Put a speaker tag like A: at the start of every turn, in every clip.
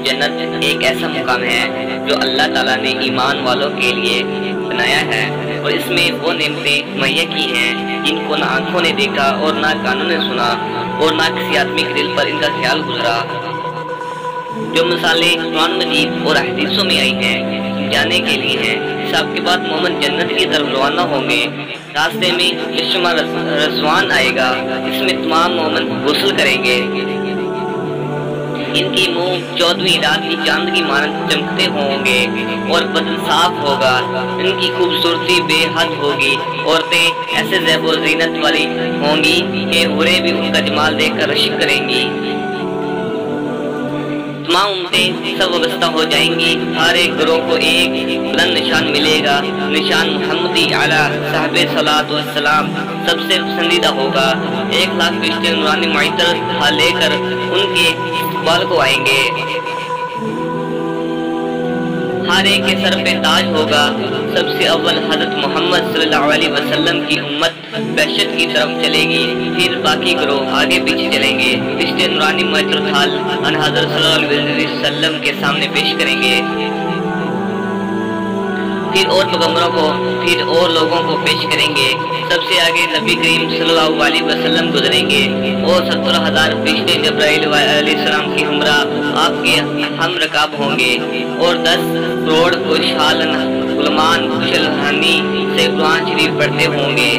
A: جنت ایک ایسا مقام ہے جو اللہ تعالیٰ نے ایمان والوں کے لیے بنایا ہے، اور اس میں وہ نعمتیں مہیا کی ہیں جن کو نہ آنکھوں نے دیکھا اور نہ کانوں نے سنا اور نہ کسی آدمی کے دل پر ان کا خیال گزرا۔ جو مثالیں قرآن مجید اور حدیثوں میں آئی ہیں جانے کے لیے ہیں۔ حساب کے بعد مومن جنت کی طرف روانہ ہوں گے۔ راستے میں چشمہ رضوان آئے گا، اس میں تمام مومن غسل کریں گے۔ ان کی منہ 14ویں رات کی چاند کی مانند چمکتے ہوں گے اور بدن صاف ہوگا۔ ان کی خوبصورتی بے حد ہوگی۔ عورتیں ایسے زیب و زینت والی ہوں گی کہ حوریں بھی ان کا جمال دیکھ کر رشک کریں گی۔ تمام امتیں سب وابستہ ہو جائیں گی۔ ہر ایک گروہ کو ایک بلند نشان ملے گا۔ نشان محمدی اعلیٰ صاحب صلاۃ والسلام سب سے پسندیدہ ہوگا۔ 1,00,000 فرشتے نورانی معطر لے کر ان کے استقبال کو آئیں گے۔ ہر ایک کے سر پہ تاج ہوگا۔ سب سے اول حضرت محمد صلی اللہ علیہ وسلم کی امت بہشت کی طرف چلے گی، پھر باقی گروہ آگے پیچھے چلیں گے۔ فرشتے نورانی معطر ان حضرت صلی اللہ علیہ وسلم کے سامنے پیش کریں گے، پھر اور پیغمبروں کو، پھر اور لوگوں کو پیش کریں گے۔ سب سے آگے نبی کریم صلی اللہ علیہ وسلم گزریں گے اور 70,000 فرشتے جبرائیل علیہ السلام کی ہمراہ آپ کے ہم رکاب ہوں گے، اور 10 کروڑ خوشحالن غلامان خوشالحانی سے قرآن شریف پڑھتے ہوں گے۔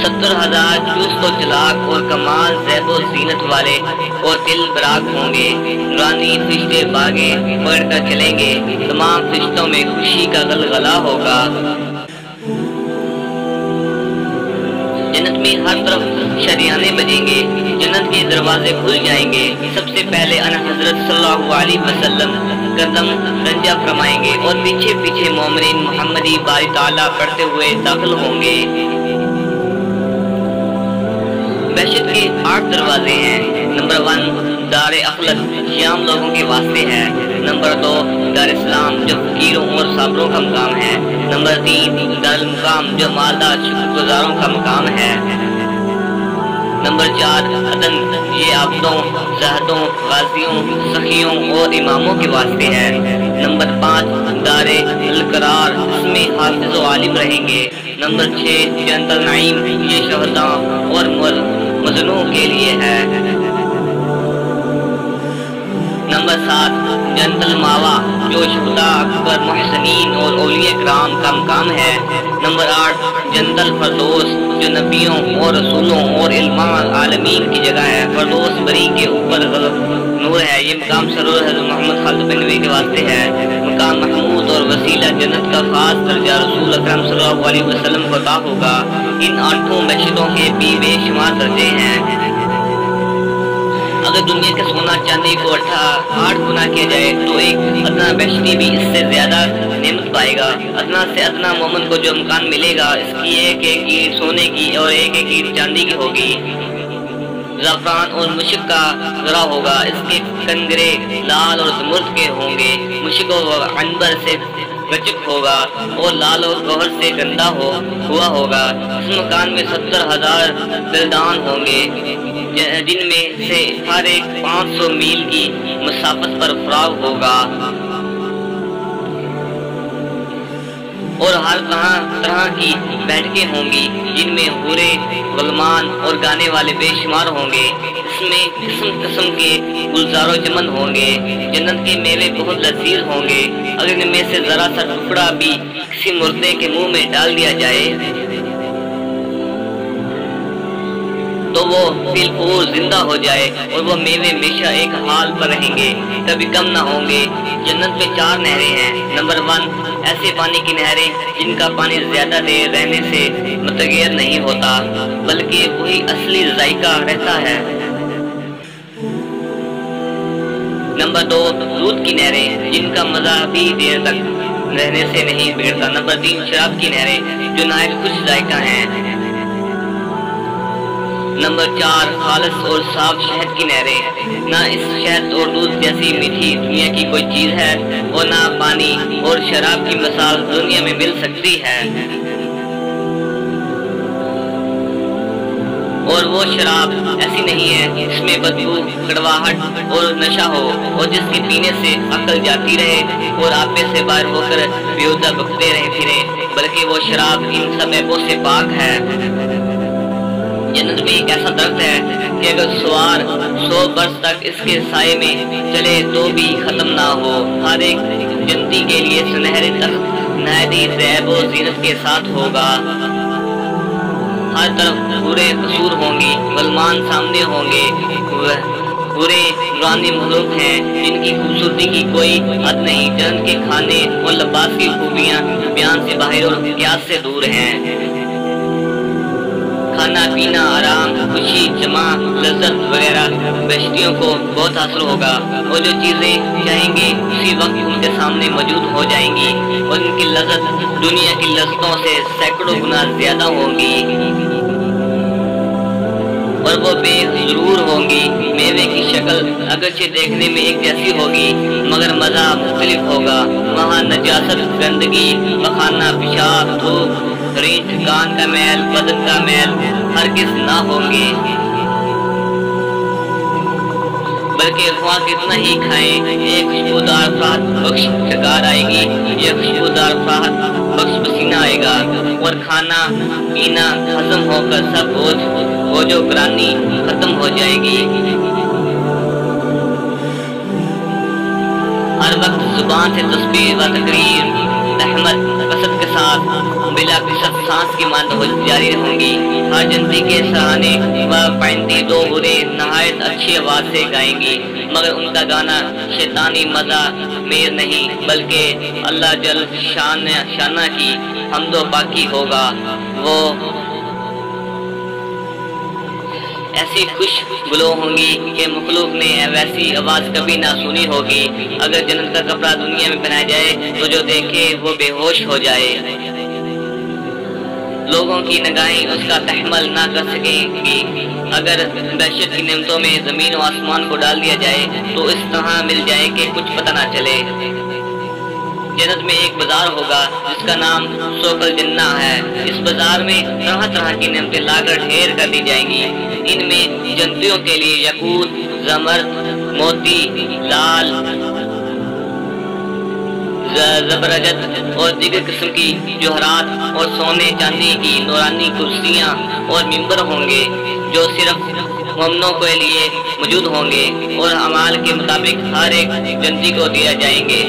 A: 70,000 چست و چلاک اور کمال زیب و زینت والے اور دل براق ہوں گے۔ نورانی فرشتے باغیں پکڑ کر چلیں گے۔ تمام فرشتوں میں خوشی کا غلغلہ ہوگا۔ جنت میں ہر طرف شریانے بجیں گے، جنت کے دروازے کھل جائیں گے۔ سب سے پہلے حضرت صلی اللہ علیہ وسلم قدم رنجہ فرمائیں گے اور پیچھے پیچھے مومنین محمدی باری تعالیٰ پڑھتے ہوئے داخل ہوں گے۔ بہشت کے 8 دروازے ہیں۔ نمبر 1 دار اخلد، شیام لوگوں کے واسطے ہے۔ نمبر 2 دار اسلام، جو فقیروں اور صابروں کا مقام ہے۔ نمبر 3 دار المقام، جو مالدار شکر گزاروں کا مقام ہے۔ نمبر 4 عدن، یہ عبدوں، زاہدوں، غازیوں، سخیوں اور اماموں کے واسطے ہے۔ نمبر 5 دار القرار، اس میں حافظ و عالم رہیں گے۔ نمبر 6 جنت النعیم، یہ شہداء اور مظلوموں کے لیے ہے۔ نمبر 7 جنت الماوا، جو شہداء، اکبر، محسنین اور اولیاء کرام کا مقام ہے۔ نمبر 8 جنت الفردوس، جو نبیوں اور رسولوں اور علماء عالمین کی جگہ ہے۔ فردوس بری کے اوپر نور ہے، یہ مقام سرور حضرت محمد خالد بنوی کے واسطے ہے۔ مقام محمود اور وسیلہ جنت کا خاص درجہ رسول اکرم صلی اللہ علیہ وسلم کو عطا ہوگا۔ ان 8 بہشتوں کے بھی بے شمار درجے ہیں۔ اگر دنیا کے سونا چاندی کو 8 گنا کیا جائے تو ایک ادنا بہشتی بھی اس سے زیادہ نعمت پائے گا۔ ادنا سے ادنا مومن کو جو مکان ملے گا، اس کی ایک اینٹ سونے کی اور ایک اینٹ چاندی کی ہوگی۔ زعفران اور مشک کا ذرا ہوگا، اس کے کنگرے لال اور زمرد کے ہوں گے۔ مشک و عنبر سے گچک ہوگا اور لال اور گوہر سے گندا ہوا ہوگا۔ اس مکان میں 70,000 بلدان ہوں گے، جن میں سے ہر ایک 500 میل کی مسافت پر فراغ ہوگا، اور ہر طرح کی بیٹھکیں ہوں گی، جن میں حوریں، غلمان اور گانے والے بے شمار ہوں گے۔ اس میں قسم قسم کے گلزار و چمن ہوں گے۔ جنت کے میوے بہت لذیذ ہوں گے۔ اگر ان میں سے ذرا سا ٹکڑا بھی کسی مردے کے منہ میں ڈال دیا جائے تو وہ بالکل زندہ ہو جائے، اور وہ میوے ہمیشہ ایک حال پر رہیں گے، کبھی کم نہ ہوں گے۔ جنت میں 4 نہریں ہیں۔ نمبر 1 ایسے پانی کی نہریں جن کا پانی زیادہ دیر رہنے سے متغیر نہیں ہوتا، بلکہ وہی اصلی ذائقہ رہتا ہے۔ نمبر 2 دودھ کی نہریں جن کا مزہ بھی دیر تک رہنے سے نہیں بگڑتا۔ نمبر 3 شراب کی نہریں جو نہایت خوش ذائقہ ہیں۔ نمبر 4 خالص اور صاف شہد کی نہریں۔ نہ اس شہد اور دودھ جیسی میٹھی دنیا کی کوئی چیز ہے، اور نہ پانی اور شراب کی مثال دنیا میں مل سکتی ہے۔ اور وہ شراب ایسی نہیں ہے جس میں بدبو، کڑواہٹ اور نشہ ہو، اور جس کے پینے سے عقل جاتی رہے اور آپے سے باہر ہو کر بیہودہ بکتے رہے پھرے، بلکہ وہ شراب ان سب عیبوں سے پاک ہے۔ جنت بھی ایک ایسا درخت ہے کہ اگر سوار 100 برس تک اس کے سائے میں چلے تو بھی ختم نہ ہو۔ ہر ایک جنتی کے لیے سنہری تخت نہایت عیب و زینت کے ساتھ ہوگا۔ ہر طرف برے قصور ہوں گی، غلمان سامنے ہوں گے، برے نورانی مخلوق ہیں جن کی خوبصورتی کی کوئی حد نہیں۔ جنت کے کھانے اور لباس کی خوبیاں بیان سے باہر اور قیاس سے دور ہیں۔ کھانا پینا، آرام، خوشی، جمع، لذت وغیرہ بہشتیوں کو بہت حاصل ہوگا، اور جو چیزیں چاہیں گے اسی وقت ان کے سامنے موجود ہو جائیں گی، اور ان کی لذت دنیا کی لذتوں سے سینکڑوں گنا زیادہ ہوں گی، اور وہ بے ضرور ہوں گی۔ میوے کی شکل اگرچہ دیکھنے میں ایک جیسی ہوگی مگر مزہ مختلف ہوگا۔ وہاں نجاست، گندگی، پخانہ، پیشاب، دھوپ، ریچھ، کان کا میل، بدن کا میل ہرگز نہ ہوں گے، بلکہ خواہ کتنا ہی کھائیں ایک خوشبودار فرحت بخش ٹھکار آئے گی، یہ خوشبودار فرحت بخش پسینہ آئے گا، اور کھانا پینا ہضم ہو کر سب بوجھ و گرانی ختم ہو جائے گی۔ ہر وقت زبان سے تسبیح و تقریر، احمد قصد کے ساتھ بلا قصد سانس کی ماند جاری ہوں گی۔ ہر جنتی کے سہانے و پائنتی دو برے نہایت اچھی آواز سے گائیں گی، مگر ان کا گانا شیطانی مزہ میر نہیں بلکہ اللہ جل شانہ کی حمد و پاکی ہوگا۔ وہ ایسی خوش گلو ہوں گی کہ مخلوق نے ویسی آواز کبھی نہ سنی ہوگی۔ اگر جنت کا کپڑا دنیا میں پہنایا جائے تو جو دیکھے وہ بے ہوش ہو جائے، لوگوں کی نگاہیں اس کا تحمل نہ کر سکیں گی۔ اگر بہشت کی نعمتوں میں زمین و آسمان کو ڈال دیا جائے تو اس طرح مل جائے کہ کچھ پتہ نہ چلے۔ جنت میں ایک بازار ہوگا جس کا نام سوق الجنہ ہے۔ اس بازار میں طرح طرح کی نعمتیں لا کر ڈھیر کر دی جائیں گی۔ ان میں جنتیوں کے لیے یاقوت، زمرد، موتی، لال، زبرجد اور دیگر قسم کی جوہرات اور سونے چاندی کی نورانی کرسیاں اور ممبر ہوں گے جو صرف مومنوں کے لیے موجود ہوں گے، اور اعمال کے مطابق ہر ایک جنتی کو دیا جائیں گے۔